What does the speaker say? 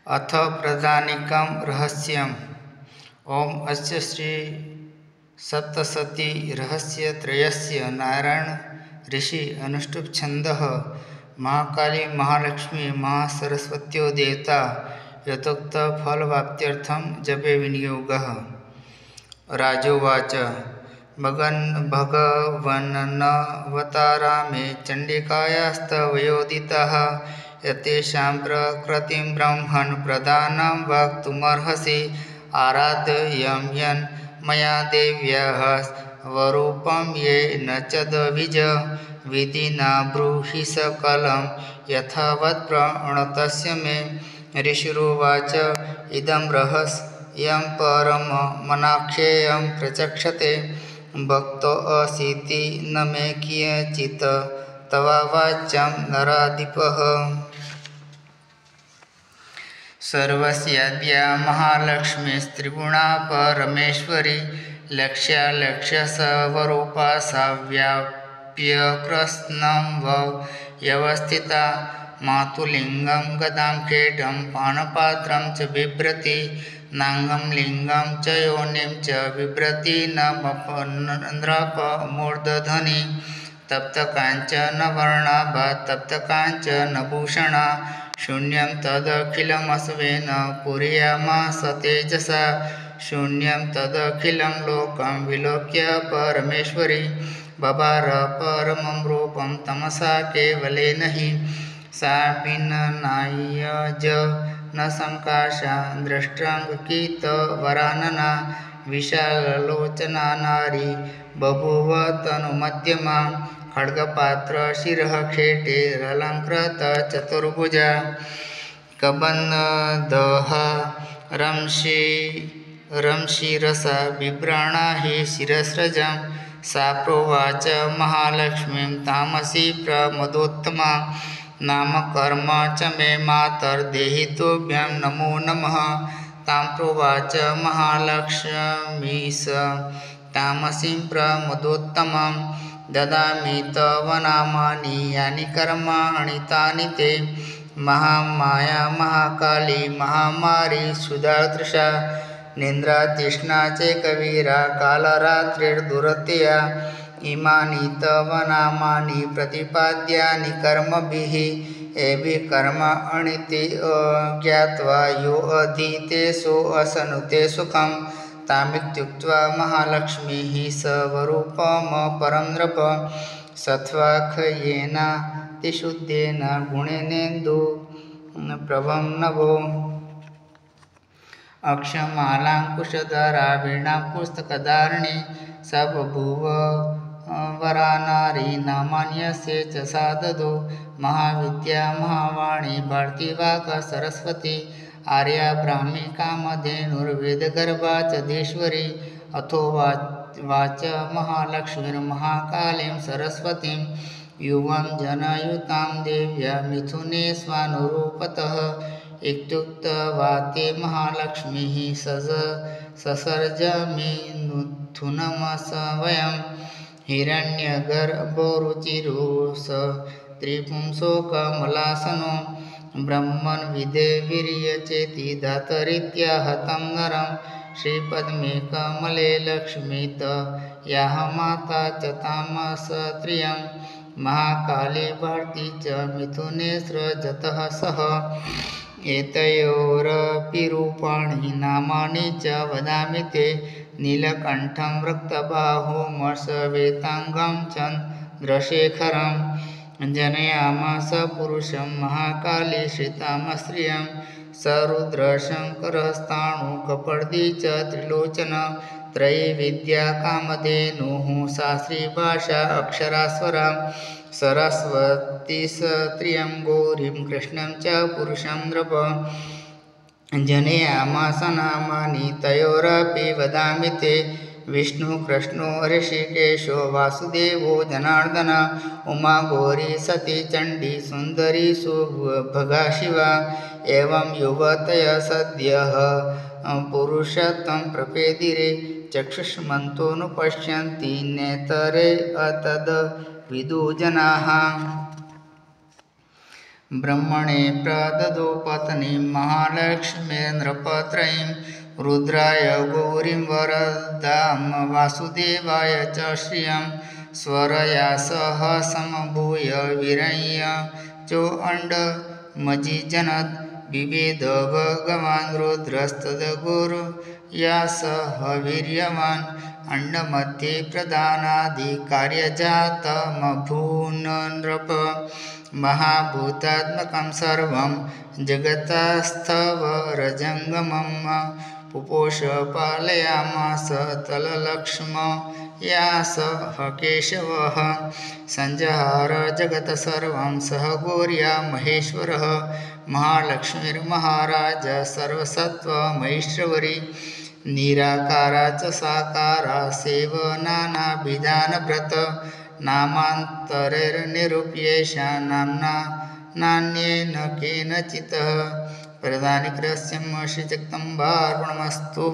अथ प्रधानिकं रहस्यम्। ओम अस्य श्री सप्तशती रहस्यत्रयस्य नारायण ऋषि अनुष्टुप छंदः महाकाली महालक्ष्मी महासरस्वत्यो देवता यथोक्त फलवाप्त्यर्थं जपे विनियोगः। राजोवाच भगवन्नवतारामे चण्डिकायास्तवयोदिताः यतेषां प्रकृतिं ब्रह्मन् प्रधानं वक्तुमर्हसि आराधयं यन् मया देव्याः स्वरूपं ये न च द्विज विधिना ब्रूहि सकलं यथावत् प्रणतस्य मे। ऋषिरुवाच इदं रहस्यं परममनाख्येयं प्रचक्षते भक्तोऽसीति न मे कियचित् तवावाच्यं नराधिपः। सर्वस्याद्या महालक्ष्मीस्त्रिगुणा परमेश्वरी लक्ष्यालक्ष्यस्वरूपा सा व्याप्यकृत्स्नं व्यवस्थिता मातुलिङ्गं गदां खेटं पानपात्रं च बिभ्रति नाङ्गं लिङ्गं च योनिं च बिभ्रति नृपमूर्धधनी तप्तकाञ्चनवर्णाभा तप्तकाञ्चनभूषणा शून्यं तदखिलमस्वेन पूरयामास तेजसा शून्यं तदखिलं लोकं विलोक्य परमेश्वरी बभार परमं रूपं तमसा केवलेन हि सा भिन्ननायज न संकाशा दृष्टाङ्कितवरानना विशाललोचना नारी बभूव तनुमध्यमा खड्गपात्र शिरः खेटेरलङ्कृत चतुर्भुजा कबन्धहा रंशिरसा बिभ्राणा हि शिरस्रजं सा प्रोवाच महालक्ष्मीं तामसी प्रमदोत्तमा नाम कर्म च मे मातर्देहि तुभ्यं नमो नमः। तां प्रोवाच महालक्ष्मीश तामसीं प्रमदोत्तमं ददामि तव नामानि यानि कर्माणि तानि ते महामाया महाकाली महामारी सुधातृषा निन्द्रातृष्णा चैकवीरा कालरात्रिर्दुरतया इमानि तव नामानि प्रतिपाद्यानि कर्मभिः एभिः कर्माणि ते ज्ञात्वा यो अधीते सोऽसनुते सुखं तामित्युक्त्वा महालक्ष्मीः स्वरूपमपरं नृप सत्त्वाख्येनातिशुद्धेन गुणेनेन्दुप्रभं नभो अक्षमालाङ्कुशधरा वीणापुस्तकधारिणी स बभूव वरा नारी नामान्यस्य च सा ददो महाविद्या महावाणी भारतीवाक् सरस्वती आर्या ब्राह्मी कामधेनुर्वेदगर्भा च धीश्वरी अथो वाच महालक्ष्मीर्महाकालीं सरस्वतीं युवं जनयुतां देव्या मिथुने स्वानुरूपतः इत्युक्त्वा ते महालक्ष्मीः ससर्ज मिथुनमसवयं हिरण्यगर्भोरुचिरुष त्रिपुंसोकमलासनो ब्रह्मन् विदेवीर्यचेति धातरीत्याहतं नरं श्रीपद्मे कमले लक्ष्मीत याः माता च तामसत्रियं महाकाली भारती च मिथुने सृजतः सः एतयोरपि रूपाणि नामानि च वदामि ते नीलकण्ठं रक्तबाहुमश्वेताङ्गं चन्द्रशेखरं जनयामास पुरुषं महाकाली श्रितामश्रियं सरुद्रशङ्करस्ताणुकपर्दी च त्रिलोचन त्रयीविद्या कामधेनुः शास्त्रीभाषा अक्षरास्वरा सरस्वती स्त्रियं गौरीं कृष्णं च पुरुषं नृप जनयामास नामानि तयोरपि वदामि ते विष्णु कृष्णो ऋषिकेशो वासुदेवो जनार्दन उमा गौरी सती चण्डी सुन्दरी सुभगा शिवा एवं युवतय सद्यः पुरुषत्वं प्रपेदिरे चक्षुष्मन्तोऽनुपश्यन्ति नेतरे अतद् विदुजनाः ब्रह्मणे प्रददो पत्नीं महालक्ष्मीर्नृपत्रयीं रुद्राय गौरीं वरदां वासुदेवाय च श्रियं स्वरया सह समभूय वीरय्य चोऽण्डमजिजनत् बिभेद भगवान् रुद्रस्तद्गुरुया सह वीर्यवान् अण्डमध्ये प्रधानादिकार्यजातमभून् नृप महाभूतात्मकं सर्वं जगतस्थवरजङ्गमं पुपोष पालयामास तललक्ष्मया सह केशवः संजहार जगत् सर्वं सह गौर्या महेश्वरः महालक्ष्मीर्महाराज सर्वसत्त्वमैश्वरी निराकारा च साकारा सेवनानाभिधानव्रत नामान्तरैर्निरूप्येषा नाम्ना नान्येन केनचित् प्रधानिकृत्यं श्रीजगदम्बार्पणमस्तु।